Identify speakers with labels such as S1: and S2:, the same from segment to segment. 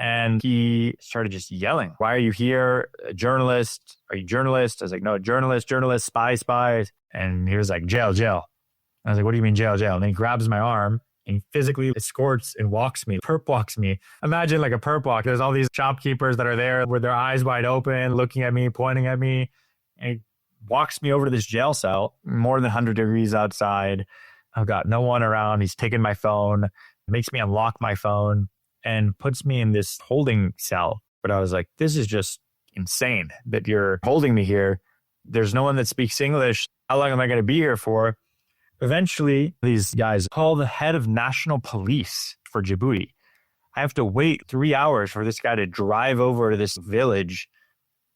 S1: And he started just yelling, "Why are you here? A journalist? Are you a journalist?" I was like, "No, journalist, spy." And he was like, "Jail, jail." I was like, "What do you mean jail, jail?" And then he grabs my arm and physically escorts and perp walks me. Imagine like a perp walk. There's all these shopkeepers that are there with their eyes wide open, looking at me, pointing at me. And he walks me over to this jail cell, more than 100 degrees outside. I've got no one around. He's taken my phone, makes me unlock my phone, and puts me in this holding cell. But I was like, this is just insane that you're holding me here. There's no one that speaks English. How long am I going to be here for? Eventually, these guys call the head of national police for Djibouti. I have to wait 3 hours for this guy to drive over to this village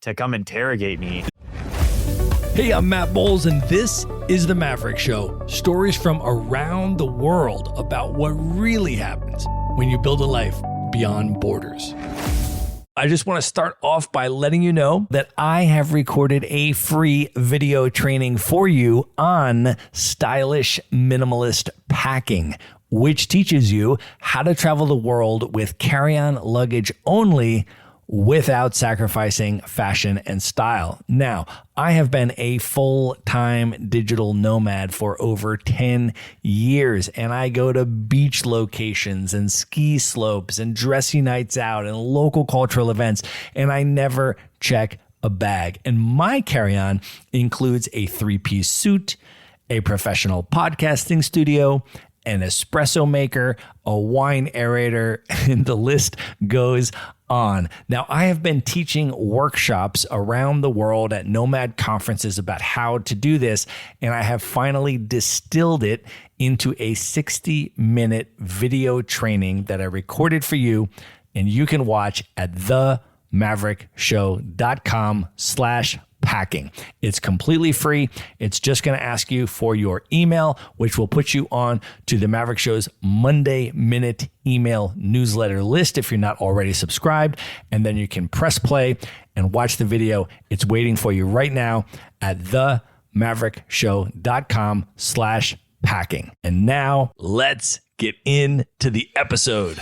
S1: to come interrogate me.
S2: Hey, I'm Matt Bowles, and this is The Maverick Show. Stories from around the world about what really happens when you build a life beyond borders. I just want to start off by letting you know that I have recorded a free video training for you on stylish minimalist packing, which teaches you how to travel the world with carry-on luggage only without sacrificing fashion and style. Now, I have been a full-time digital nomad for over 10 years, and I go to beach locations and ski slopes and dressy nights out and local cultural events, and I never check a bag. And my carry-on includes a 3-piece suit, a professional podcasting studio, an espresso maker, a wine aerator, and the list goes on. Now, I have been teaching workshops around the world at nomad conferences about how to do this, and I have finally distilled it into a 60-minute video training that I recorded for you, and you can watch at themaverickshow.com/packing. It's completely free. It's just going to ask you for your email, which will put you on to the Maverick Show's Monday Minute email newsletter list if you're not already subscribed. And then you can press play and watch the video. It's waiting for you right now at themaverickshow.com/packing. And now let's get into the episode.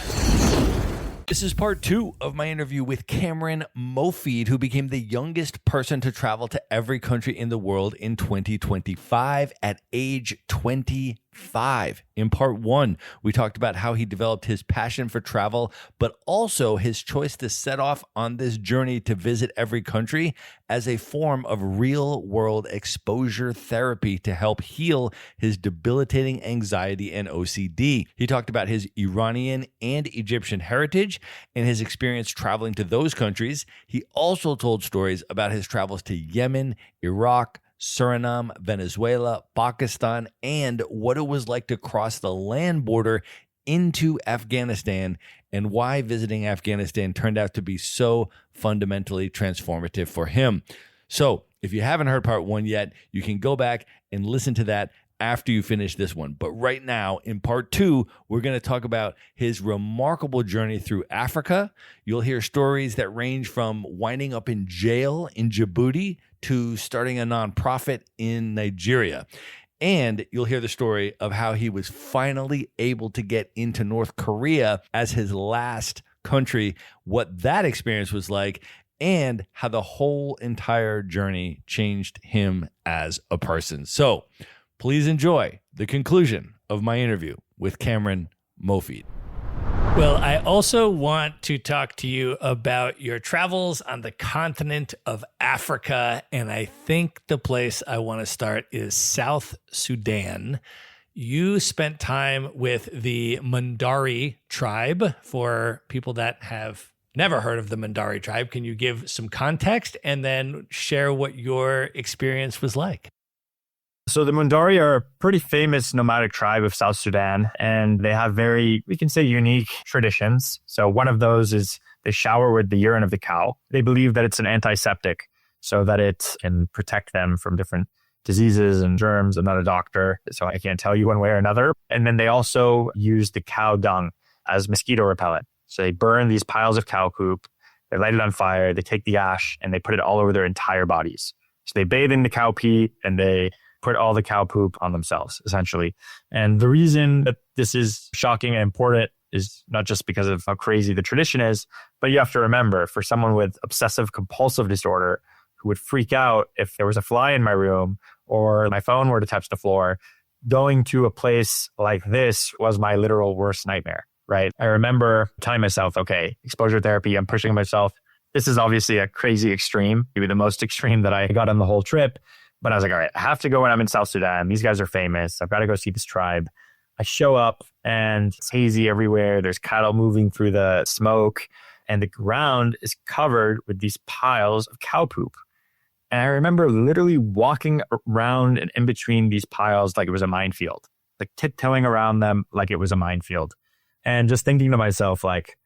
S2: This is part 2 of my interview with Cameron Mofid, who became the youngest person to travel to every country in the world in 2025 at age 25. In part 1, we talked about how he developed his passion for travel, but also his choice to set off on this journey to visit every country as a form of real-world exposure therapy to help heal his debilitating anxiety and OCD. He talked about his Iranian and Egyptian heritage and his experience traveling to those countries. He also told stories about his travels to Yemen, Iraq, Suriname, Venezuela, Pakistan, and what it was like to cross the land border into Afghanistan and why visiting Afghanistan turned out to be so fundamentally transformative for him. So if you haven't heard part 1 yet, you can go back and listen to that after you finish this one. But right now, in part 2, we're going to talk about his remarkable journey through Africa. You'll hear stories that range from winding up in jail in Djibouti to starting a nonprofit in Nigeria. And you'll hear the story of how he was finally able to get into North Korea as his last country, what that experience was like, and how the whole entire journey changed him as a person. So please enjoy the conclusion of my interview with Cameron Mofid. Well, I also want to talk to you about your travels on the continent of Africa, and I think the place I want to start is South Sudan. You spent time with the Mundari tribe. For people that have never heard of the Mundari tribe, can you give some context and then share what your experience was like?
S1: So the Mundari are a pretty famous nomadic tribe of South Sudan, and they have very, we can say, unique traditions. So one of those is they shower with the urine of the cow. They believe that it's an antiseptic, so that it can protect them from different diseases and germs. I'm not a doctor, so I can't tell you one way or another. And then they also use the cow dung as mosquito repellent. So they burn these piles of cow poop, they light it on fire, they take the ash, and they put it all over their entire bodies. So they bathe in the cow pee, and they put all the cow poop on themselves, essentially. And the reason that this is shocking and important is not just because of how crazy the tradition is, but you have to remember, for someone with obsessive compulsive disorder who would freak out if there was a fly in my room or my phone were to touch the floor, going to a place like this was my literal worst nightmare, right? I remember telling myself, okay, exposure therapy, I'm pushing myself. This is obviously a crazy extreme, maybe the most extreme that I got on the whole trip. But I was like, all right, I have to go when I'm in South Sudan. These guys are famous. I've got to go see this tribe. I show up and it's hazy everywhere. There's cattle moving through the smoke and the ground is covered with these piles of cow poop. And I remember literally walking around and in between these piles like it was a minefield, like tiptoeing around them like it was a minefield. And just thinking to myself, like,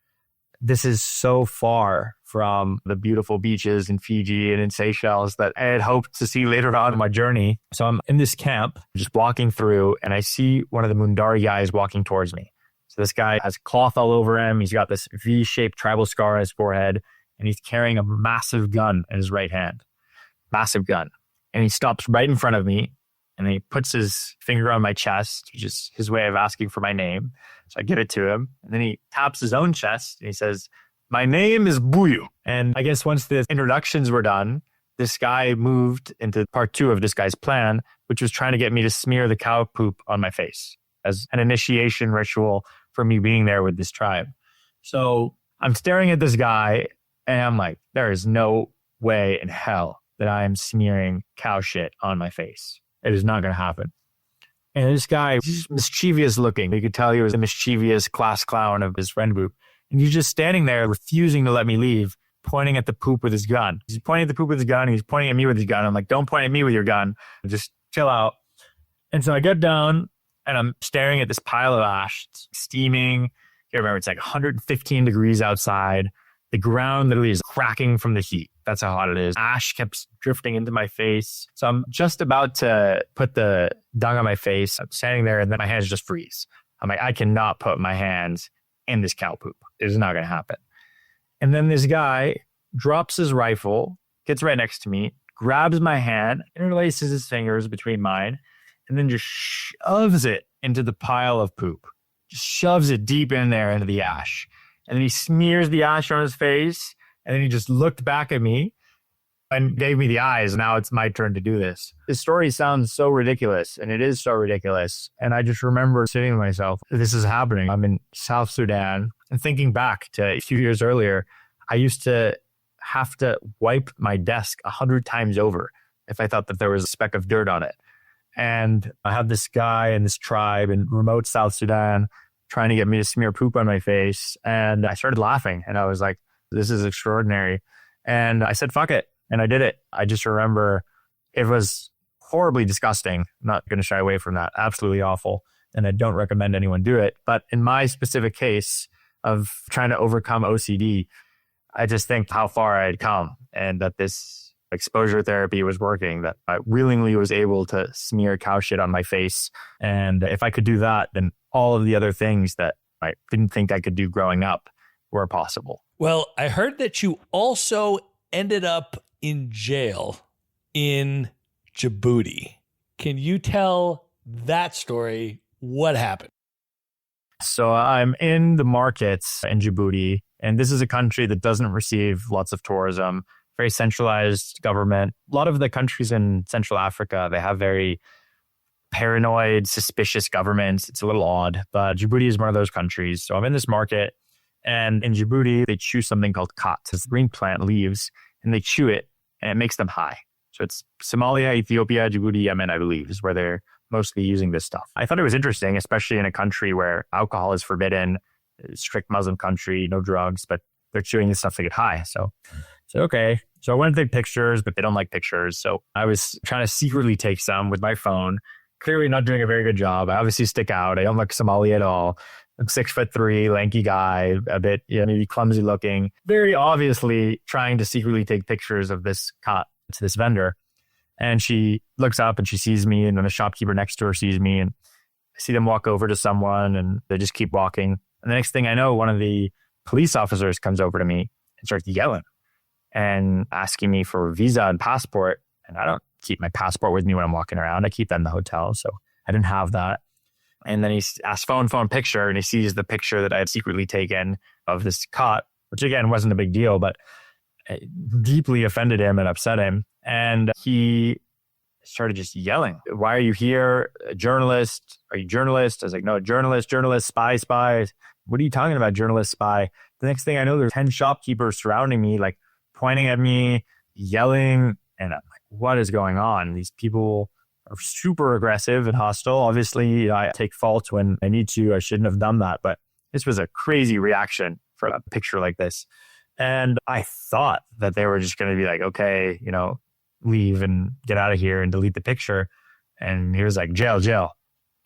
S1: this is so far from the beautiful beaches in Fiji and in Seychelles that I had hoped to see later on in my journey. So I'm in this camp, just walking through, and I see one of the Mundari guys walking towards me. So this guy has cloth all over him. He's got this V-shaped tribal scar on his forehead, and he's carrying a massive gun in his right hand. Massive gun. And he stops right in front of me, and he puts his finger on my chest, which is his way of asking for my name. So I give it to him. And then he taps his own chest and he says, "My name is Buyu." And I guess once the introductions were done, this guy moved into part 2 of this guy's plan, which was trying to get me to smear the cow poop on my face as an initiation ritual for me being there with this tribe. So I'm staring at this guy and I'm like, there is no way in hell that I am smearing cow shit on my face. It is not going to happen. And this guy, he's mischievous looking. You could tell he was a mischievous class clown of his friend group. And he's just standing there refusing to let me leave, pointing at the poop with his gun. He's pointing at the poop with his gun. And he's pointing at me with his gun. I'm like, don't point at me with your gun. Just chill out. And so I get down and I'm staring at this pile of ash. It's steaming. You remember, it's like 115 degrees outside. The ground literally is cracking from the heat. That's how hot it is. Ash kept drifting into my face. So I'm just about to put the dung on my face. I'm standing there and then my hands just freeze. I'm like, I cannot put my hands in this cow poop. It is not going to happen. And then this guy drops his rifle, gets right next to me, grabs my hand, interlaces his fingers between mine, and then just shoves it into the pile of poop. Just shoves it deep in there into the ash. And then he smears the ash on his face. And then he just looked back at me and gave me the eyes. Now it's my turn to do this. This story sounds so ridiculous, and it is so ridiculous. And I just remember saying to myself, this is happening. I'm in South Sudan. And thinking back to a few years earlier, I used to have to wipe my desk 100 times over if I thought that there was a speck of dirt on it. And I had this guy in this tribe in remote South Sudan trying to get me to smear poop on my face. And I started laughing, and I was like, this is extraordinary. And I said, fuck it. And I did it. I just remember it was horribly disgusting. I'm not going to shy away from that. Absolutely awful. And I don't recommend anyone do it. But in my specific case of trying to overcome OCD, I just think how far I had come and that this exposure therapy was working, that I willingly was able to smear cow shit on my face. And if I could do that, then all of the other things that I didn't think I could do growing up were possible.
S2: Well, I heard that you also ended up in jail in Djibouti. Can you tell that story? What happened?
S1: So I'm in the markets in Djibouti, and this is a country that doesn't receive lots of tourism, very centralized government. A lot of the countries in Central Africa, they have very paranoid, suspicious governments. It's a little odd, but Djibouti is one of those countries. So I'm in this market. And in Djibouti, they chew something called khat. It's green plant leaves, and they chew it, and it makes them high. So it's Somalia, Ethiopia, Djibouti, Yemen, I believe, is where they're mostly using this stuff. I thought it was interesting, especially in a country where alcohol is forbidden, strict Muslim country, no drugs, but they're chewing this stuff to get high. So okay. So I went to take pictures, but they don't like pictures. So I was trying to secretly take some with my phone, clearly not doing a very good job. I obviously stick out. I don't look Somali at all. I'm 6'3", lanky guy, a bit, maybe clumsy looking, very obviously trying to secretly take pictures of this khat to this vendor. And she looks up and she sees me, and then the shopkeeper next to her sees me, and I see them walk over to someone and they just keep walking. And the next thing I know, one of the police officers comes over to me and starts yelling and asking me for a visa and passport. And I don't keep my passport with me when I'm walking around. I keep that in the hotel. So I didn't have that. And then he asks phone picture, and he sees the picture that I had secretly taken of this cot, which again wasn't a big deal, but it deeply offended him and upset him. And he started just yelling, "Why are you here? A journalist? Are you a journalist?" I was like, "No, journalist, spy. What are you talking about, journalist, spy?" The next thing I know, there's 10 shopkeepers surrounding me, like pointing at me, yelling. And I'm like, what is going on? These people are super aggressive and hostile. Obviously, I take fault when I need to. I shouldn't have done that. But this was a crazy reaction for a picture like this. And I thought that they were just going to be like, okay, leave and get out of here and delete the picture. And he was like, jail.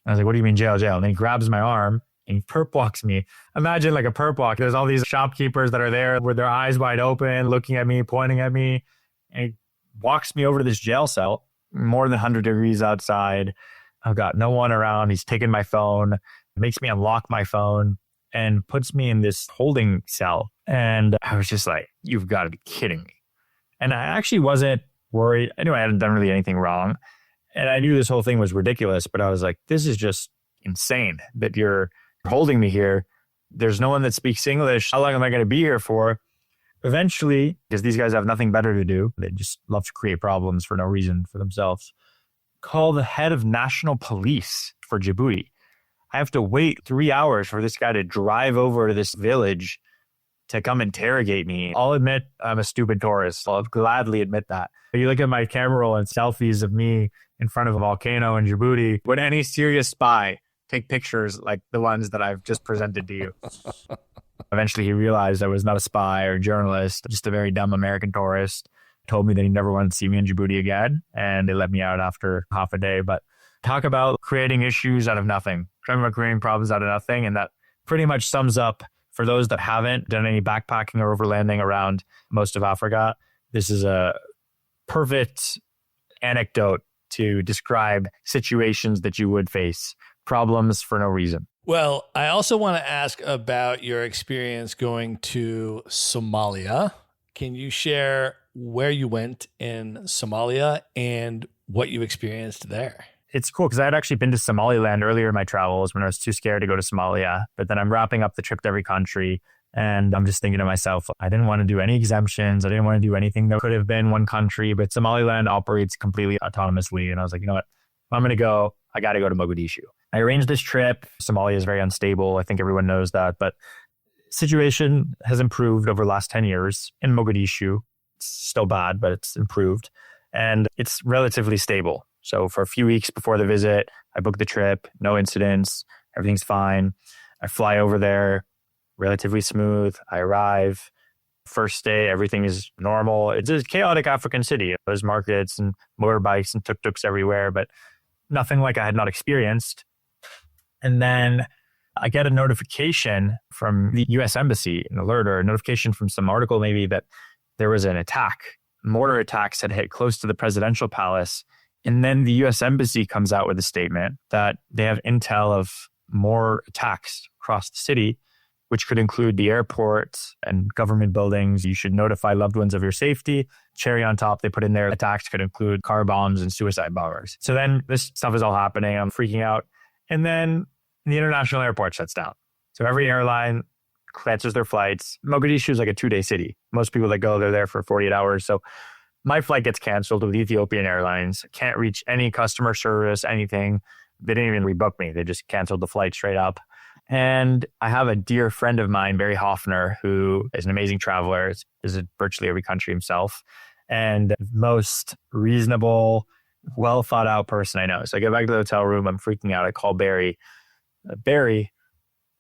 S1: I was like, what do you mean jail? And then he grabs my arm and he perp walks me. Imagine like a perp walk. There's all these shopkeepers that are there with their eyes wide open, looking at me, pointing at me. And he walks me over to this jail cell, more than 100 degrees outside. I've got no one around. He's taken my phone, makes me unlock my phone, and puts me in this holding cell. And I was just like, you've got to be kidding me. And I actually wasn't worried. I knew I hadn't done really anything wrong. And I knew this whole thing was ridiculous, but I was like, this is just insane that you're holding me here. There's no one that speaks English. How long am I going to be here for? Eventually, because these guys have nothing better to do, they just love to create problems for no reason for themselves, call the head of national police for Djibouti. I have to wait 3 hours for this guy to drive over to this village to come interrogate me. I'll admit I'm a stupid tourist. I'll gladly admit that. You look at my camera roll and selfies of me in front of a volcano in Djibouti. Would any serious spy take pictures like the ones that I've just presented to you? Eventually, he realized I was not a spy or a journalist, just a very dumb American tourist. Told me that he never wanted to see me in Djibouti again, and they let me out after half a day. But talk about creating issues out of nothing. Talking about creating problems out of nothing, and that pretty much sums up, for those that haven't done any backpacking or overlanding around most of Africa, this is a perfect anecdote to describe situations that you would face, problems for no reason.
S2: Well, I also want to ask about your experience going to Somalia. Can you share where you went in Somalia and what you experienced there?
S1: It's cool because I had actually been to Somaliland earlier in my travels when I was too scared to go to Somalia. But then I'm wrapping up the trip to every country. And I'm just thinking to myself, I didn't want to do any exemptions. I didn't want to do anything that could have been one country. But Somaliland operates completely autonomously. And I was like, you know what? If I'm going to go, I got to go to Mogadishu. I arranged this trip. Somalia is very unstable. I think everyone knows that. But situation has improved over the last 10 years in Mogadishu. It's still bad, but it's improved. And it's relatively stable. So for a few weeks before the visit, I booked the trip, no incidents, everything's fine. I fly over there, relatively smooth. I arrive. First day, everything is normal. It's a chaotic African city. There's markets and motorbikes and tuk-tuks everywhere, but nothing like I had not experienced. And then I get a notification from the US Embassy, an alert or a notification from some article maybe that there was an attack. Mortar attacks had hit close to the presidential palace. And then the US Embassy comes out with a statement that they have intel of more attacks across the city, which could include the airport and government buildings. You should notify loved ones of your safety. Cherry on top, they put in there attacks could include car bombs and suicide bombers. So then this stuff is all happening. I'm freaking out. And then the international airport shuts down. So every airline cancels their flights. Mogadishu is like a 2-day city. Most people that go, they're there for 48 hours. So my flight gets canceled with Ethiopian Airlines. Can't reach any customer service, anything. They didn't even rebook me. They just canceled the flight straight up. And I have a dear friend of mine, Barry Hoffner, who is an amazing traveler, has visited virtually every country himself, and most reasonable, well thought out person I know. So I get back to the hotel room. I'm freaking out. I call Barry. Barry,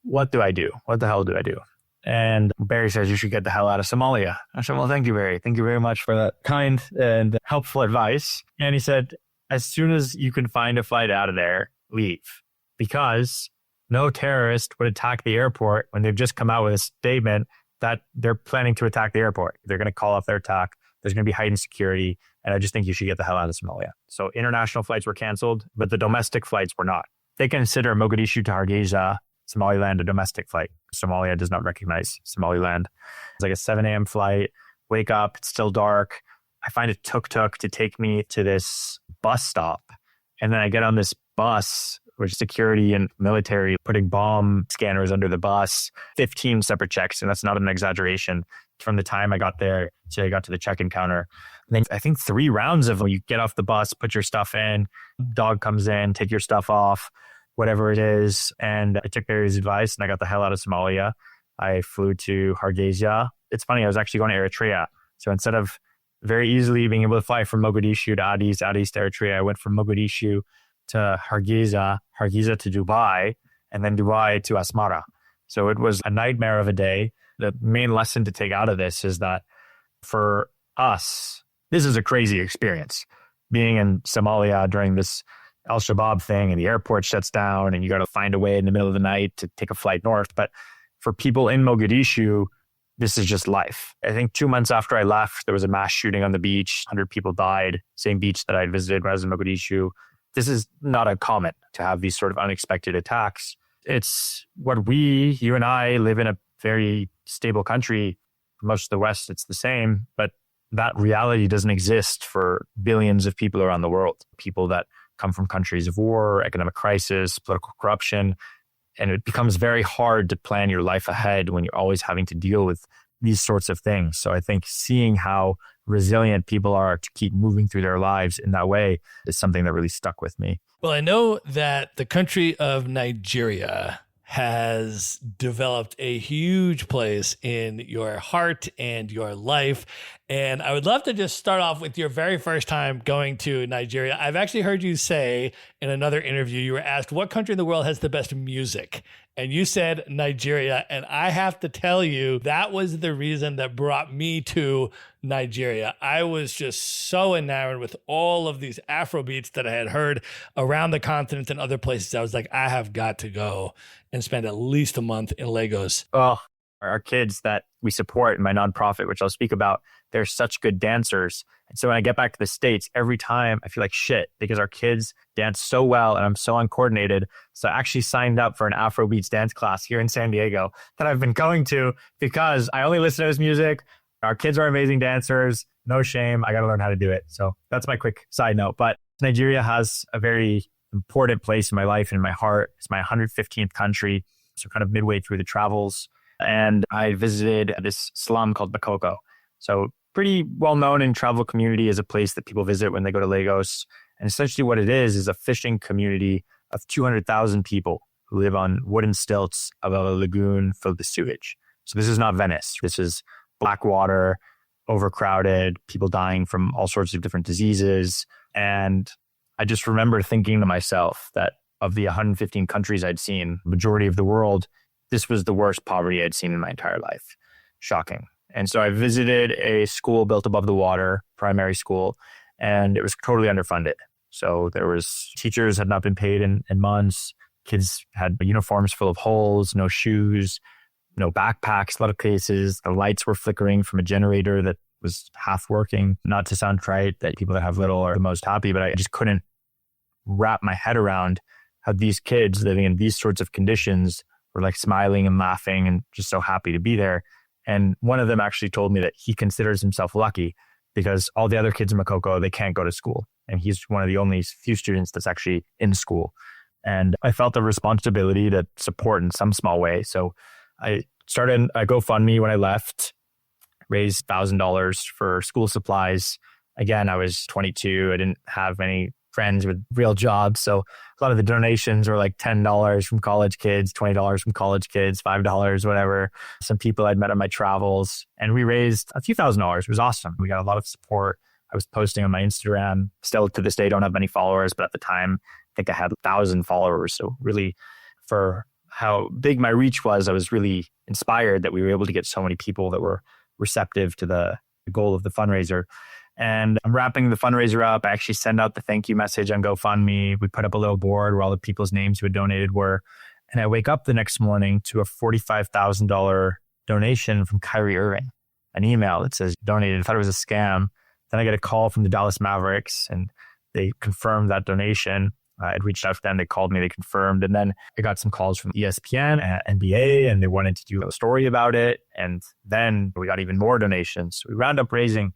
S1: what do I do? What the hell do I do? And Barry says, you should get the hell out of Somalia. I said, well, thank you, Barry. Thank you very much for that kind and helpful advice. And he said, as soon as you can find a flight out of there, leave. Because no terrorist would attack the airport when they've just come out with a statement that they're planning to attack the airport. They're going to call off their attack. There's going to be heightened security. And I just think you should get the hell out of Somalia. So international flights were canceled, but the domestic flights were not. They consider Mogadishu to Hargeisa, Somaliland, a domestic flight. Somalia does not recognize Somaliland. It's like a 7 a.m. flight. Wake up, it's still dark. I find a tuk-tuk to take me to this bus stop. And then I get on this bus which is security and military, putting bomb scanners under the bus, 15 separate checks. And that's not an exaggeration. From the time I got there to I got to the check-in counter. And then I think 3 rounds of you get off the bus, put your stuff in, dog comes in, take your stuff off, whatever it is. And I took Barry's advice and I got the hell out of Somalia. I flew to Hargeisa. It's funny, I was actually going to Eritrea. So instead of very easily being able to fly from Mogadishu to Addis, Addis to Eritrea, I went from Mogadishu to Hargeisa, Hargeisa to Dubai, and then Dubai to Asmara. So it was a nightmare of a day. The main lesson to take out of this is that for us, this is a crazy experience. Being in Somalia during this Al-Shabaab thing and the airport shuts down and you got to find a way in the middle of the night to take a flight north. But for people in Mogadishu, this is just life. I think 2 months after I left, there was a mass shooting on the beach. 100 people died, same beach that I'd visited when I was in Mogadishu. This is not uncommon to have these sort of unexpected attacks. It's what you and I live in a very stable country. For most of the West, it's the same, but that reality doesn't exist for billions of people around the world. People that come from countries of war, economic crisis, political corruption. And it becomes very hard to plan your life ahead when you're always having to deal with these sorts of things. So I think seeing how resilient people are to keep moving through their lives in that way is something that really stuck with me.
S2: Well, I know that the country of Nigeria has developed a huge place in your heart and your life. And I would love to just start off with your very first time going to Nigeria. I've actually heard you say in another interview, you were asked what country in the world has the best music? And you said Nigeria. And I have to tell you, that was the reason that brought me to Nigeria. I was just so enamored with all of these Afro beats that I had heard around the continent and other places. I was like, I have got to go and spend at least a month in Lagos.
S1: Oh, our kids that we support in my nonprofit, which I'll speak about, they're such good dancers. And so when I get back to the States, every time I feel like shit because our kids dance so well and I'm so uncoordinated. So I actually signed up for an Afrobeats dance class here in San Diego that I've been going to because I only listen to his music. Our kids are amazing dancers. No shame. I got to learn how to do it. So that's my quick side note. But Nigeria has a very important place in my life and in my heart. It's my 115th country. So kind of midway through the travels. And I visited this slum called Bakoko. So pretty well known in travel community as a place that people visit when they go to Lagos. And essentially what it is a fishing community of 200,000 people who live on wooden stilts above a lagoon filled with sewage. So this is not Venice. This is black water, overcrowded, people dying from all sorts of different diseases. And I just remember thinking to myself that of the 115 countries I'd seen, majority of the world, this was the worst poverty I'd seen in my entire life. Shocking. And so I visited a school built above the water, primary school, and it was totally underfunded. So there was teachers had not been paid in months. Kids had uniforms full of holes, no shoes, no backpacks, a lot of cases. The lights were flickering from a generator that was half working. Not to sound trite that people that have little are the most happy, but I just couldn't wrap my head around how these kids living in these sorts of conditions were like smiling and laughing and just so happy to be there. And one of them actually told me that he considers himself lucky because all the other kids in Makoko, they can't go to school. And he's one of the only few students that's actually in school. And I felt a responsibility to support in some small way. So I started a GoFundMe when I left, raised $1,000 for school supplies. Again, I was 22. I didn't have any friends with real jobs. So a lot of the donations were like $10 from college kids, $20 from college kids, $5, whatever. Some people I'd met on my travels. And we raised a few $1,000s. It was awesome. We got a lot of support. I was posting on my Instagram. Still to this day, don't have many followers, but at the time, I think I had 1,000 followers. So really, for how big my reach was, I was really inspired that we were able to get so many people that were receptive to the goal of the fundraiser. And I'm wrapping the fundraiser up. I actually send out the thank you message on GoFundMe. We put up a little board where all the people's names who had donated were. And I wake up the next morning to a $45,000 donation from Kyrie Irving, an email that says donated. I thought it was a scam. Then I get a call from the Dallas Mavericks and they confirmed that donation. I'd reached out to them. They called me. They confirmed. And then I got some calls from ESPN and NBA, and they wanted to do a story about it. And then we got even more donations. We wound up raising,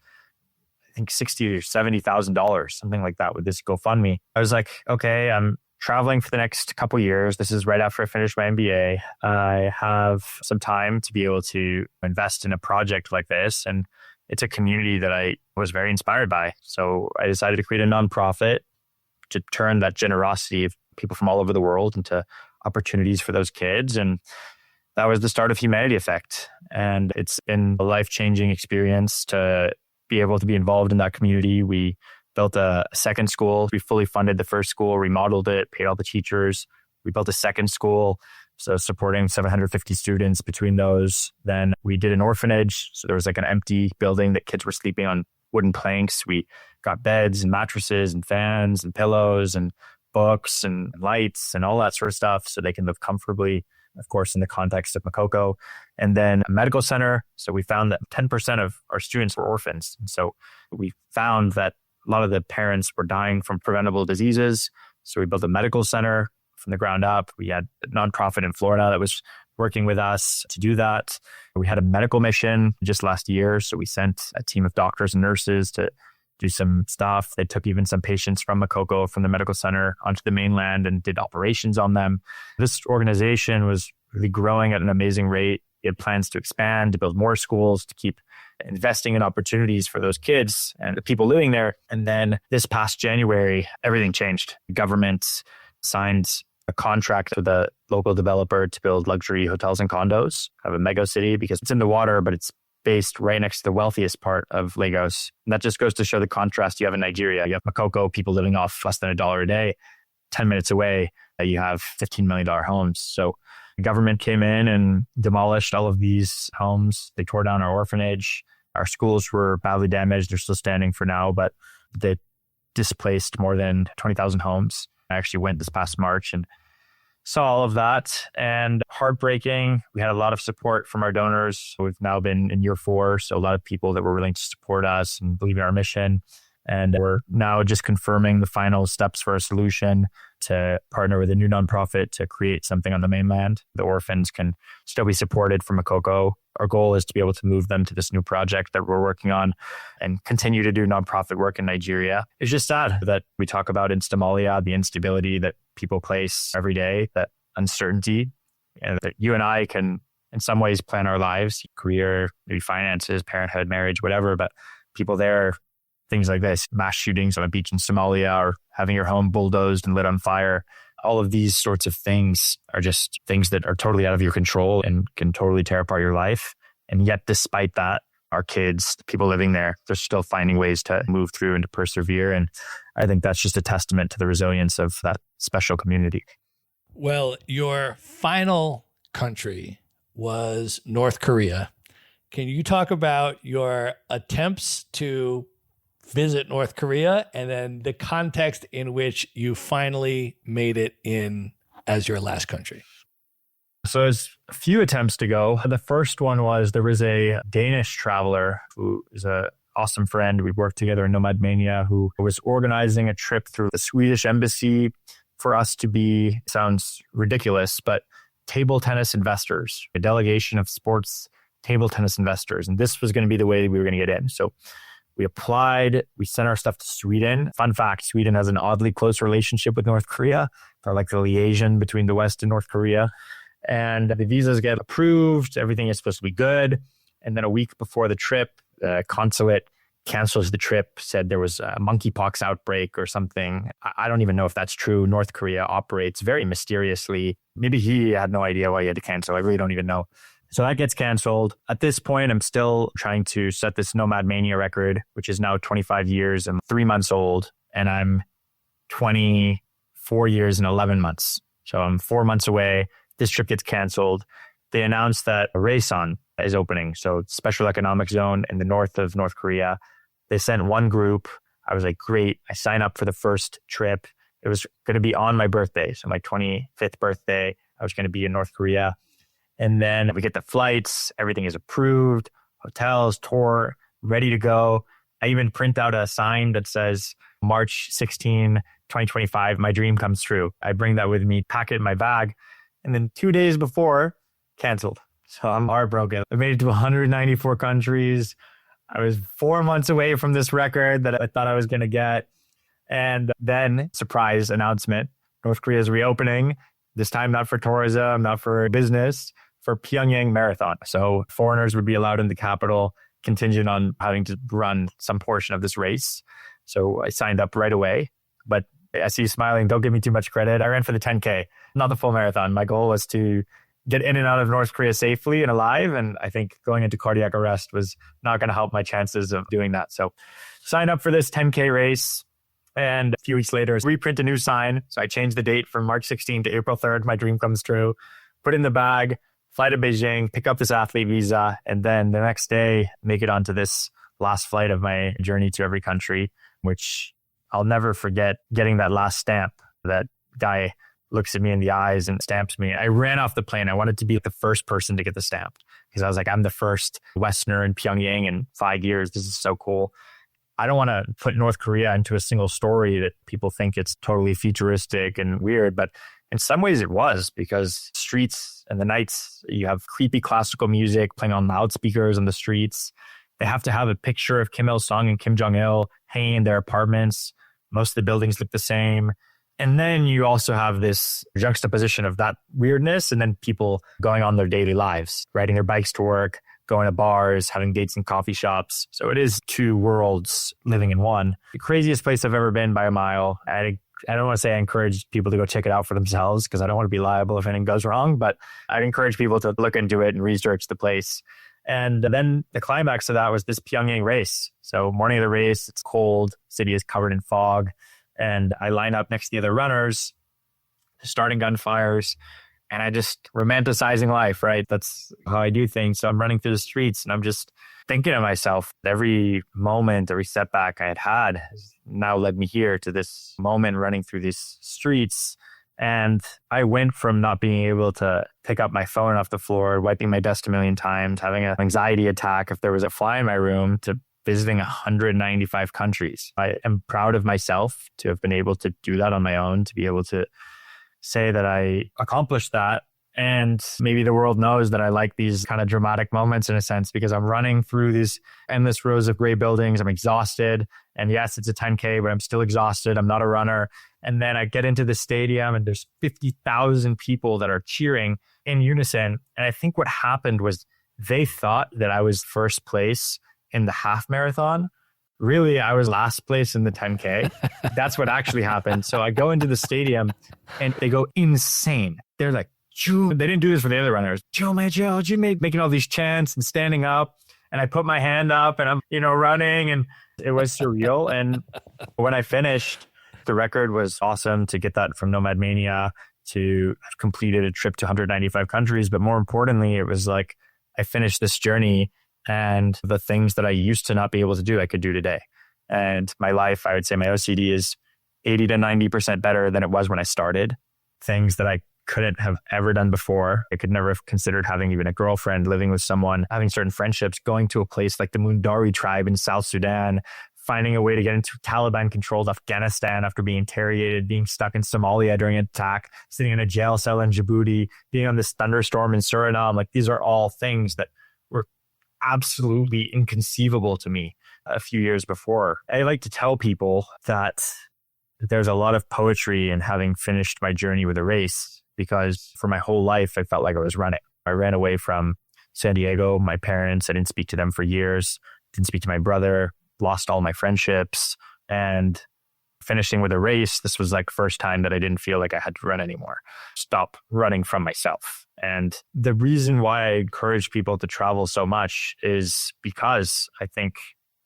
S1: I think $60,000 or $70,000, something like that with this GoFundMe. I was like, okay, I'm traveling for the next couple years. This is right after I finished my MBA. I have some time to be able to invest in a project like this. And it's a community that I was very inspired by. So I decided to create a nonprofit to turn that generosity of people from all over the world into opportunities for those kids. And that was the start of Humanity Effect. And it's been a life-changing experience to be able to be involved in that community. We built a second school. We fully funded the first school, remodeled it, paid all the teachers. We built a second school, so supporting 750 students between those. Then we did an orphanage. So there was like an empty building that kids were sleeping on wooden planks. We got beds and mattresses and fans and pillows and books and lights and all that sort of stuff so they can live comfortably, of course, in the context of Makoko. And then a medical center. So we found that 10% of our students were orphans. And so we found that a lot of the parents were dying from preventable diseases. So we built a medical center from the ground up. We had a nonprofit in Florida that was working with us to do that. We had a medical mission just last year. So we sent a team of doctors and nurses to do some stuff. They took even some patients from Makoko, from the medical center, onto the mainland and did operations on them. This organization was really growing at an amazing rate. It had plans to expand, to build more schools, to keep investing in opportunities for those kids and the people living there. And then this past January, everything changed. The government signed a contract with a local developer to build luxury hotels and condos, have a mega city, because it's in the water, but it's based right next to the wealthiest part of Lagos. And that just goes to show the contrast you have in Nigeria. You have Makoko, people living off less than $1 a day. 10 minutes away, you have $15 million homes. So the government came in and demolished all of these homes. They tore down our orphanage. Our schools were badly damaged. They're still standing for now, but they displaced more than 20,000 homes. I actually went this past March and saw all of that, and heartbreaking. We had a lot of support from our donors. We've now been in year 4, so a lot of people that were willing to support us and believe in our mission. And we're now just confirming the final steps for a solution to partner with a new nonprofit to create something on the mainland. The orphans can still be supported from Makoko. Our goal is to be able to move them to this new project that we're working on and continue to do nonprofit work in Nigeria. It's just sad that we talk about in Somalia, the instability that people face every day, that uncertainty, and that you and I can in some ways plan our lives, career, maybe finances, parenthood, marriage, whatever, but people there, things like this, mass shootings on a beach in Somalia, or having your home bulldozed and lit on fire. All of these sorts of things are just things that are totally out of your control and can totally tear apart your life. And yet, despite that, our kids, people living there, they're still finding ways to move through and to persevere. And I think that's just a testament to the resilience of that special community.
S2: Well, your final country was North Korea. Can you talk about your attempts to visit North Korea and then the context in which you finally made it in as your last country?
S1: So there's a few attempts to go. The first one was there was a Danish traveler who is an awesome friend. We worked together in Nomad Mania, who was organizing a trip through the Swedish embassy for us to be, sounds ridiculous, but table tennis investors, a delegation of sports table tennis investors. And this was going to be the way we were going to get in. So we applied, we sent our stuff to Sweden. Fun fact, Sweden has an oddly close relationship with North Korea. They're like the liaison between the West and North Korea. And the visas get approved. Everything is supposed to be good. And then a week before the trip, the consulate cancels the trip, said there was a monkeypox outbreak or something. I don't even know if that's true. North Korea operates very mysteriously. Maybe he had no idea why he had to cancel. I really don't even know. So that gets canceled. At this point, I'm still trying to set this Nomad Mania record, which is now 25 years and 3 months old. And I'm 24 years and 11 months. So I'm 4 months away. This trip gets canceled. They announced that Rason is opening. So special economic zone in the north of North Korea. They sent one group. I was like, great. I signed up for the first trip. It was going to be on my birthday. So my 25th birthday, I was going to be in North Korea. And then we get the flights, everything is approved, hotels, tour, ready to go. I even print out a sign that says March 16, 2025, my dream comes true. I bring that with me, pack it in my bag. And then 2 days before, canceled. So I'm heartbroken. I made it to 194 countries. I was 4 months away from this record that I thought I was going to get. And then, surprise announcement, North Korea is reopening, this time not for tourism, not for business, for Pyongyang Marathon. So foreigners would be allowed in the capital, contingent on having to run some portion of this race. So I signed up right away. But I see you smiling. Don't give me too much credit. I ran for the 10K, not the full marathon. My goal was to get in and out of North Korea safely and alive. And I think going into cardiac arrest was not going to help my chances of doing that. So signed up for this 10K race. And a few weeks later, reprint a new sign. So I changed the date from March 16th to April 3rd. My dream comes true. Put it in the bag, fly to Beijing, pick up this athlete visa. And then the next day, make it onto this last flight of my journey to every country, which I'll never forget getting that last stamp. That guy looks at me in the eyes and stamps me. I ran off the plane. I wanted to be the first person to get the stamp because I was like, I'm the first Westerner in Pyongyang in 5 years. This is so cool. I don't want to put North Korea into a single story that people think it's totally futuristic and weird, but in some ways it was, because streets and the nights, you have creepy classical music playing on loudspeakers on the streets. They have to have a picture of Kim Il-sung and Kim Jong-il hanging in their apartments. Most of the buildings look the same. And then you also have this juxtaposition of that weirdness and then people going on their daily lives, riding their bikes to work, going to bars, having dates in coffee shops. So it is two worlds living in one. The craziest place I've ever been by a mile. I don't want to say I encourage people to go check it out for themselves because I don't want to be liable if anything goes wrong, but I'd encourage people to look into it and research the place. And then the climax of that was this Pyongyang race. So morning of the race, it's cold, city is covered in fog. And I line up next to the other runners, starting gunfires, and I just romanticizing life, right? That's how I do things. So I'm running through the streets and I'm just thinking to myself, every moment, every setback I had has now led me here to this moment running through these streets. And I went from not being able to pick up my phone off the floor, wiping my desk a million times, having an anxiety attack if there was a fly in my room, to visiting 195 countries. I am proud of myself to have been able to do that on my own, to be able to say that I accomplished that. And maybe the world knows that I like these kind of dramatic moments in a sense, because I'm running through these endless rows of gray buildings. I'm exhausted. And yes, it's a 10K, but I'm still exhausted. I'm not a runner. And then I get into the stadium and there's 50,000 people that are cheering in unison. And I think what happened was they thought that I was first place in the half marathon. Really, I was last place in the 10K. That's what actually happened. So I go into the stadium and they go insane. They're like, Joe. They didn't do this for the other runners. Joe, making all these chants and standing up. And I put my hand up and I'm, running, and it was surreal. And when I finished, the record was awesome to get that from Nomad Mania, to have completed a trip to 195 countries. But more importantly, it was like I finished this journey, and the things that I used to not be able to do, I could do today. And my life, I would say my OCD is 80 to 90% better than it was when I started. Things that I couldn't have ever done before. I could never have considered having even a girlfriend, living with someone, having certain friendships, going to a place like the Mundari tribe in South Sudan, finding a way to get into Taliban-controlled Afghanistan after being interrogated, being stuck in Somalia during an attack, sitting in a jail cell in Djibouti, being on this thunderstorm in Suriname. Like, these are all things that were absolutely inconceivable to me a few years before. I like to tell people that there's a lot of poetry in having finished my journey with a race, because for my whole life, I felt like I was running. I ran away from San Diego, my parents. I didn't speak to them for years, didn't speak to my brother, lost all my friendships. And finishing with a race, this was like the first time that I didn't feel like I had to run anymore. Stop running from myself. And the reason why I encourage people to travel so much is because I think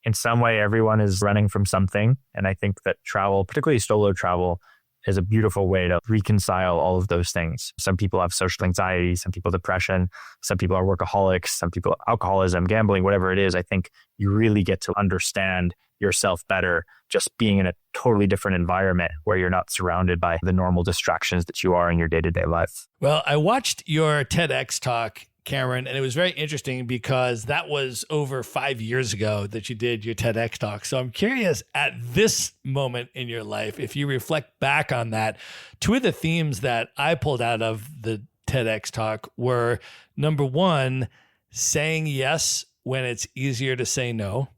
S1: in some way everyone is running from something. And I think that travel, particularly solo travel, is a beautiful way to reconcile all of those things. Some people have social anxiety, some people depression, some people are workaholics, some people alcoholism, gambling, whatever it is. I think you really get to understand yourself better just being in a totally different environment where you're not surrounded by the normal distractions that you are in your day-to-day life.
S2: Well, I watched your TEDx talk, Cameron, and it was very interesting because that was over 5 years ago that you did your TEDx talk. So I'm curious, at this moment in your life, if you reflect back on that, two of the themes that I pulled out of the TEDx talk were, number one, saying yes when it's easier to say no.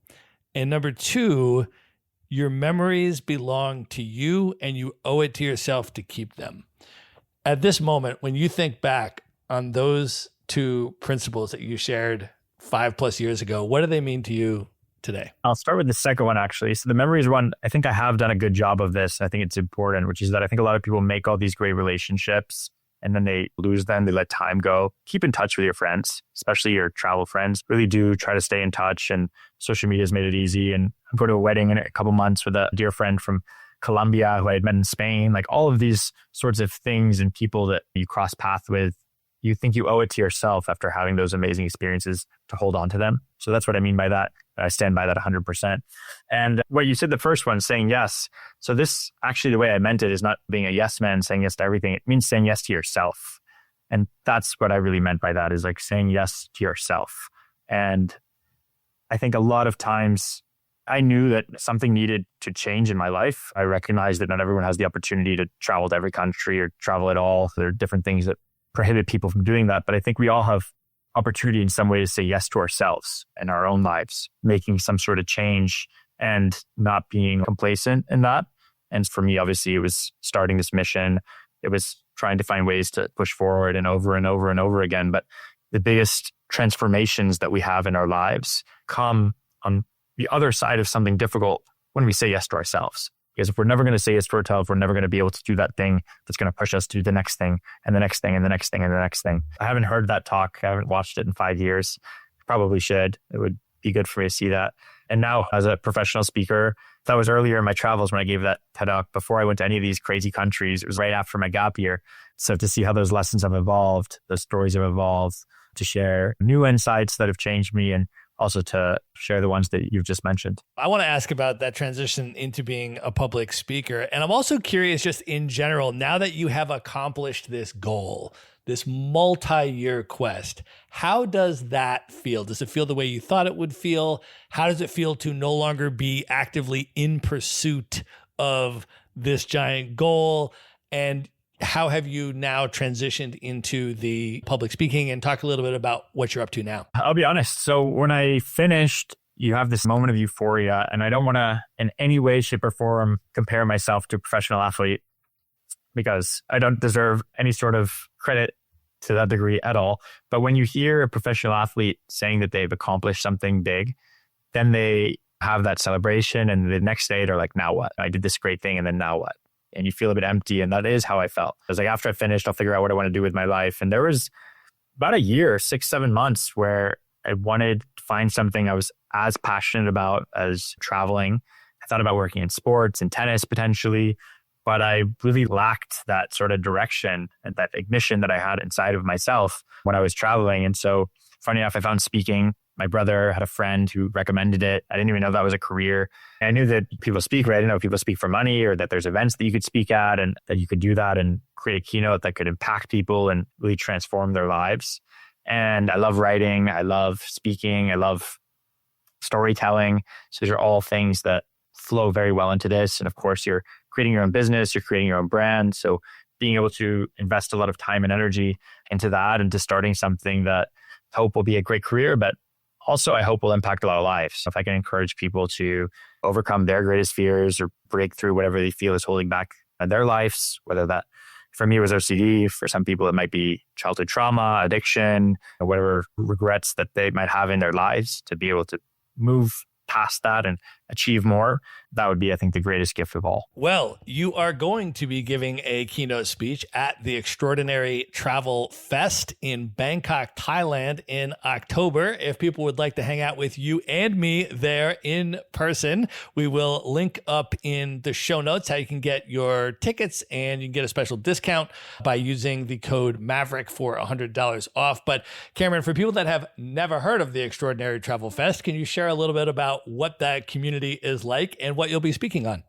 S2: And number two, your memories belong to you and you owe it to yourself to keep them. At this moment, when you think back on those two principles that you shared 5+ years ago, what do they mean to you today?
S1: I'll start with the second one, actually. So the memories one, I think I have done a good job of this. I think it's important, which is that I think a lot of people make all these great relationships and then they lose them. They let time go. Keep in touch with your friends, especially your travel friends. Really do try to stay in touch, and social media has made it easy. And I'm going to a wedding in a couple months with a dear friend from Colombia who I had met in Spain. Like all of these sorts of things and people that you cross paths with, you think you owe it to yourself after having those amazing experiences to hold on to them. So that's what I mean by that. I stand by that 100%. And what you said, the first one, saying yes. So this actually, the way I meant it is not being a yes man, saying yes to everything. It means saying yes to yourself. And that's what I really meant by that, is like saying yes to yourself. And I think a lot of times I knew that something needed to change in my life. I recognized that not everyone has the opportunity to travel to every country or travel at all. There are different things that prohibit people from doing that. But I think we all have opportunity in some way to say yes to ourselves and our own lives, making some sort of change and not being complacent in that. And for me, obviously, it was starting this mission. It was trying to find ways to push forward and over and over and over again. But the biggest transformations that we have in our lives come on the other side of something difficult when we say yes to ourselves. Because if we're never going to say yes to ourselves, we're never going to be able to do that thing that's going to push us to do the next thing and the next thing and the next thing and the next thing. I haven't heard that talk. I haven't watched it in 5 years. Probably should. It would be good for me to see that. And now as a professional speaker, that was earlier in my travels when I gave that TED Talk. Before I went to any of these crazy countries, it was right after my gap year. So to see how those lessons have evolved, those stories have evolved, to share new insights that have changed me, and also to share the ones that you've just mentioned.
S2: I want to ask about that transition into being a public speaker. And I'm also curious, just in general, now that you have accomplished this goal, this multi-year quest, how does that feel? Does it feel the way you thought it would feel? How does it feel to no longer be actively in pursuit of this giant goal? And how have you now transitioned into the public speaking, and talk a little bit about what you're up to now?
S1: I'll be honest. So when I finished, you have this moment of euphoria, and I don't want to in any way, shape, or form compare myself to a professional athlete, because I don't deserve any sort of credit to that degree at all. But when you hear a professional athlete saying that they've accomplished something big, then they have that celebration, and the next day they're like, now what? I did this great thing, and then now what? And you feel a bit empty. And that is how I felt. I was like, after I finished, I'll figure out what I want to do with my life. And there was about a year, 6-7 months, where I wanted to find something I was as passionate about as traveling. I thought about working in sports and tennis potentially, but I really lacked that sort of direction and that ignition that I had inside of myself when I was traveling. And so funny enough, I found speaking. My brother had a friend who recommended it. I didn't even know that was a career. And I knew that people speak, right? I didn't know people speak for money, or that there's events that you could speak at and that you could do that and create a keynote that could impact people and really transform their lives. And I love writing. I love speaking. I love storytelling. So these are all things that flow very well into this. And of course, you're creating your own business, you're creating your own brand. So being able to invest a lot of time and energy into that and to starting something that I hope will be a great career, but also I hope will impact a lot of lives. So if I can encourage people to overcome their greatest fears or break through whatever they feel is holding back their lives, whether that for me was OCD, for some people it might be childhood trauma, addiction, or whatever regrets that they might have in their lives, to be able to move past that and achieve more, that would be, I think, the greatest gift of all.
S2: Well, you are going to be giving a keynote speech at the Extraordinary Travel Fest in Bangkok, Thailand in October. If people would like to hang out with you and me there in person, we will link up in the show notes how you can get your tickets, and you can get a special discount by using the code Maverick for $100 off. But Cameron, for people that have never heard of the Extraordinary Travel Fest, can you share a little bit about what that community is like and what you'll be speaking on?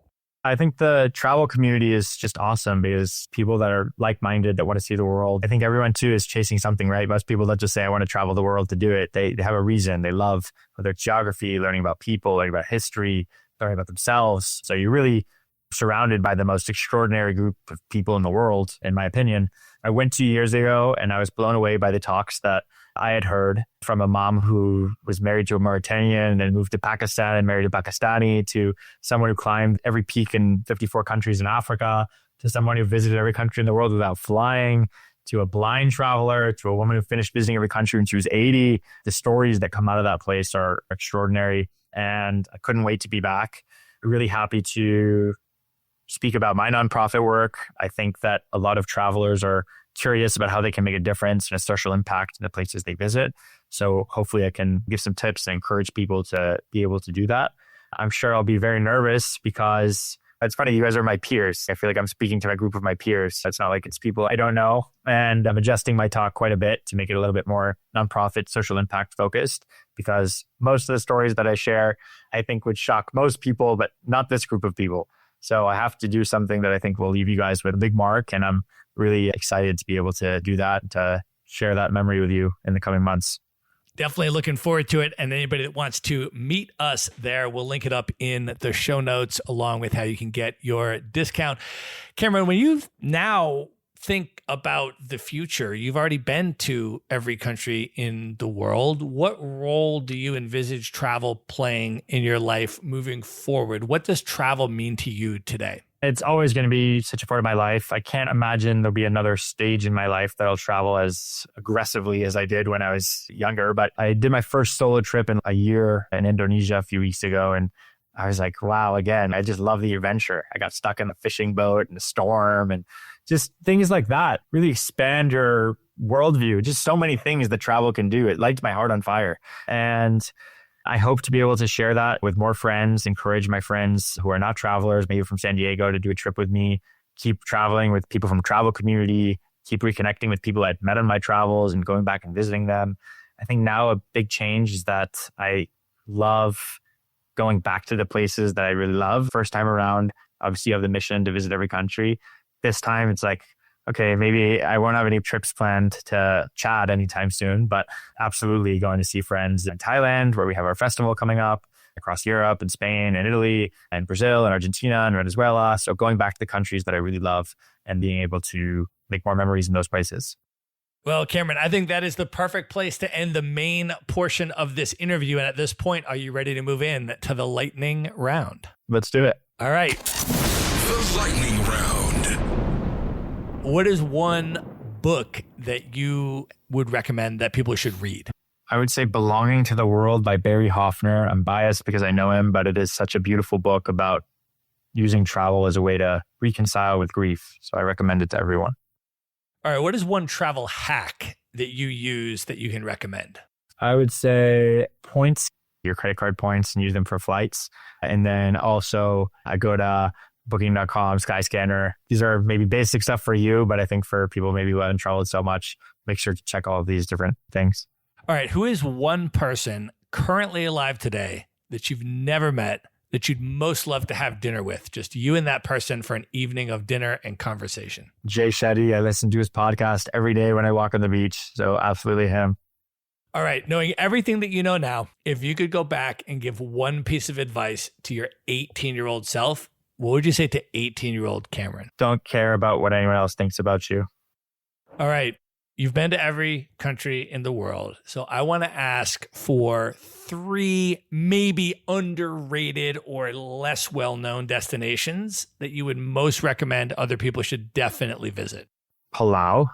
S1: I think the travel community is just awesome, because people that are like-minded, that want to see the world. I think everyone too is chasing something, right? Most people that just say, I want to travel the world to do it, they have a reason. They love, whether it's geography, learning about people, learning about history, learning about themselves. So you're really surrounded by the most extraordinary group of people in the world, in my opinion. I went 2 years ago and I was blown away by the talks that I had heard from a mom who was married to a Mauritanian and moved to Pakistan and married a Pakistani, to someone who climbed every peak in 54 countries in Africa, to someone who visited every country in the world without flying, to a blind traveler, to a woman who finished visiting every country when she was 80. The stories that come out of that place are extraordinary. And I couldn't wait to be back. Really happy to speak about my nonprofit work. I think that a lot of travelers are curious about how they can make a difference and a social impact in the places they visit. So hopefully I can give some tips and encourage people to be able to do that. I'm sure I'll be very nervous because it's funny, you guys are my peers. I feel like I'm speaking to a group of my peers. It's not like it's people I don't know. And I'm adjusting my talk quite a bit to make it a little bit more nonprofit, social impact focused, because most of the stories that I share, I think would shock most people, but not this group of people. So I have to do something that I think will leave you guys with a big mark. And I'm really excited to be able to do that, to share that memory with you in the coming months.
S2: Definitely looking forward to it. And anybody that wants to meet us there, we'll link it up in the show notes along with how you can get your discount. Cameron, when you now think about the future, you've already been to every country in the world. What role do you envisage travel playing in your life moving forward? What does travel mean to you today?
S1: It's always going to be such a part of my life. I can't imagine there'll be another stage in my life that I'll travel as aggressively as I did when I was younger. But I did my first solo trip in a year in Indonesia a few weeks ago. And I was like, wow, again, I just love the adventure. I got stuck in a fishing boat in a storm and just things like that really expand your worldview. Just so many things that travel can do. It lights my heart on fire. And I hope to be able to share that with more friends, encourage my friends who are not travelers, maybe from San Diego, to do a trip with me, keep traveling with people from the travel community, keep reconnecting with people I've met on my travels and going back and visiting them. I think now a big change is that I love going back to the places that I really love. First time around, obviously you have the mission to visit every country. This time it's like, okay, maybe I won't have any trips planned to Chad anytime soon, but absolutely going to see friends in Thailand, where we have our festival coming up, across Europe and Spain and Italy and Brazil and Argentina and Venezuela. So going back to the countries that I really love and being able to make more memories in those places.
S2: Well, Cameron, I think that is the perfect place to end the main portion of this interview. And at this point, are you ready to move in to the lightning round?
S1: Let's do it.
S2: All right.
S3: The lightning round.
S2: What is one book that you would recommend that people should read?
S1: I would say Belonging to the World by Barry Hoffner. I'm biased because I know him, but it is such a beautiful book about using travel as a way to reconcile with grief. So I recommend it to everyone.
S2: All right. What is one travel hack that you use that you can recommend?
S1: I would say points, your credit card points, and use them for flights. And then also I go to Booking.com, Skyscanner. These are maybe basic stuff for you, but I think for people maybe who haven't traveled so much, make sure to check all of these different things.
S2: All right. Who is one person currently alive today that you've never met that you'd most love to have dinner with? Just you and that person for an evening of dinner and conversation.
S1: Jay Shetty. I listen to his podcast every day when I walk on the beach. So absolutely him.
S2: All right. Knowing everything that you know now, if you could go back and give one piece of advice to your 18-year-old self, what would you say to 18-year-old Cameron?
S1: Don't care about what anyone else thinks about you.
S2: All right. You've been to every country in the world. So I want to ask for 3 maybe underrated or less well-known destinations that you would most recommend other people should definitely visit.
S1: Palau,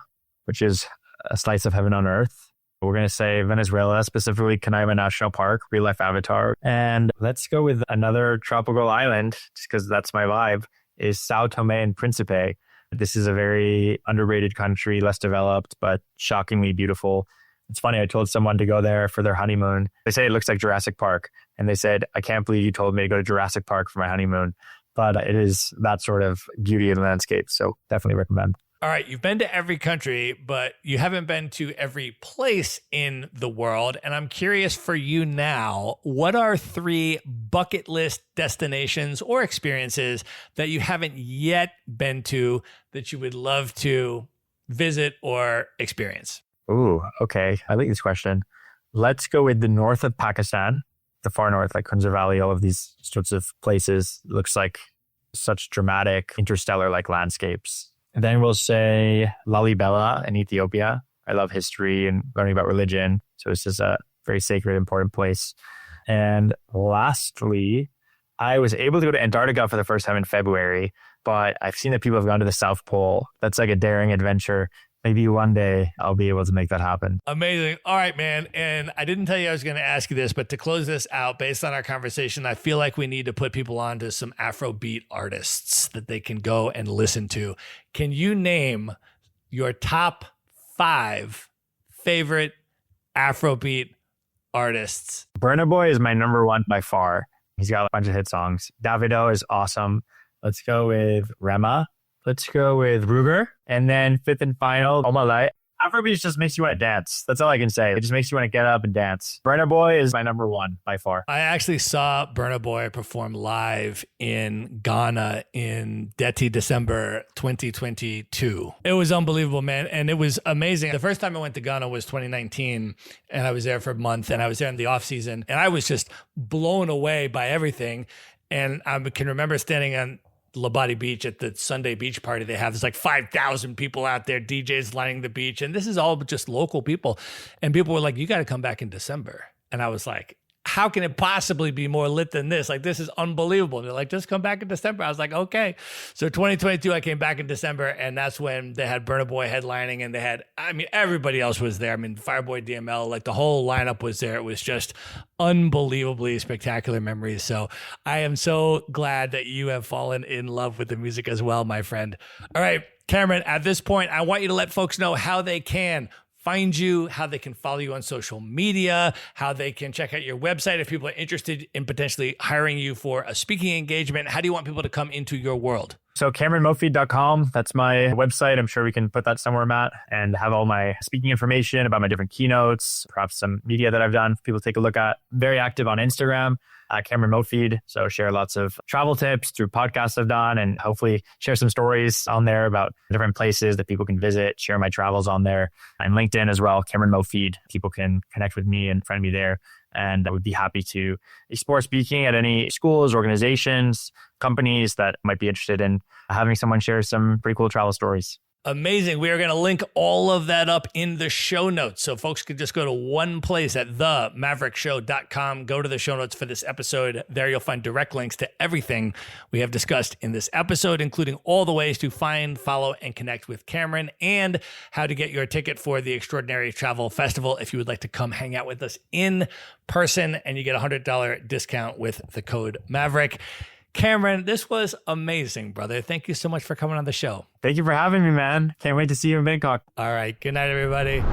S1: which is a slice of heaven on earth. We're going to say Venezuela, specifically Canaima National Park, real life avatar. And let's go with another tropical island, just because that's my vibe, is Sao Tome and Principe. This is a very underrated country, less developed, but shockingly beautiful. It's funny, I told someone to go there for their honeymoon. They say it looks like Jurassic Park. And they said, I can't believe you told me to go to Jurassic Park for my honeymoon. But it is that sort of beauty and landscape. So definitely recommend.
S2: All right, you've been to every country, but you haven't been to every place in the world. And I'm curious for you now, what are 3 bucket list destinations or experiences that you haven't yet been to that you would love to visit or experience?
S1: Ooh, okay. I like this question. Let's go with the north of Pakistan, the far north, like Kunzar Valley, all of these sorts of places. Looks like such dramatic interstellar-like landscapes. And then we'll say Lalibela in Ethiopia. I love history and learning about religion. So it's just a very sacred, important place. And lastly, I was able to go to Antarctica for the first time in February, but I've seen that people have gone to the South Pole. That's like a daring adventure. Maybe one day I'll be able to make that happen.
S2: Amazing. All right, man. And I didn't tell you I was going to ask you this, but to close this out, based on our conversation, I feel like we need to put people on to some Afrobeat artists that they can go and listen to. Can you name your top 5 favorite Afrobeat artists?
S1: Burna Boy is my number one by far. He's got a bunch of hit songs. Davido is awesome. Let's go with Rema. Let's go with Ruger. And then 5th and final, Omalai. Afrobeat just makes you want to dance. That's all I can say. It just makes you want to get up and dance. Burna Boy is my number one by far.
S2: I actually saw Burna Boy perform live in Ghana in December 2022. It was unbelievable, man. And it was amazing. The first time I went to Ghana was 2019, and I was there for a month, and I was there in the off season, and I was just blown away by everything. And I can remember standing on Labadi Beach at the Sunday beach party they have. There's like 5,000 people out there, DJs lining the beach. And this is all just local people. And people were like, you got to come back in December. And I was like, how can it possibly be more lit than this? Like, this is unbelievable. And they're like, just come back in December. I was like, okay. So 2022, I came back in December, and that's when they had Burna Boy headlining, and they had, I mean, everybody else was there. I mean, Fireboy DML, like the whole lineup was there. It was just unbelievably spectacular memories. So I am so glad that you have fallen in love with the music as well, my friend. All right, Cameron, at this point, I want you to let folks know how they can find you, how they can follow you on social media, how they can check out your website if people are interested in potentially hiring you for a speaking engagement. How do you want people to come into your world?
S1: So CameronMofid.com, that's my website. I'm sure we can put that somewhere, Matt, and have all my speaking information about my different keynotes, perhaps some media that I've done for people to take a look at. Very active on Instagram, Cameron Mofid. So share lots of travel tips through podcasts I've done, and hopefully share some stories on there about different places that people can visit, share my travels on there. And LinkedIn as well, Cameron Mofid. People can connect with me and friend me there. And I would be happy to explore speaking at any schools, organizations, companies that might be interested in having someone share some pretty cool travel stories.
S2: Amazing. We are going to link all of that up in the show notes. So folks can just go to one place at themaverickshow.com. Go to the show notes for this episode. There you'll find direct links to everything we have discussed in this episode, including all the ways to find, follow, and connect with Cameron, and how to get your ticket for the Extraordinary Travel Festival if you would like to come hang out with us in person, and you get a $100 discount with the code Maverick. Cameron, this was amazing, brother. Thank you so much for coming on the show.
S1: Thank you for having me, man. Can't wait to see you in Bangkok.
S2: All right. Good night, everybody.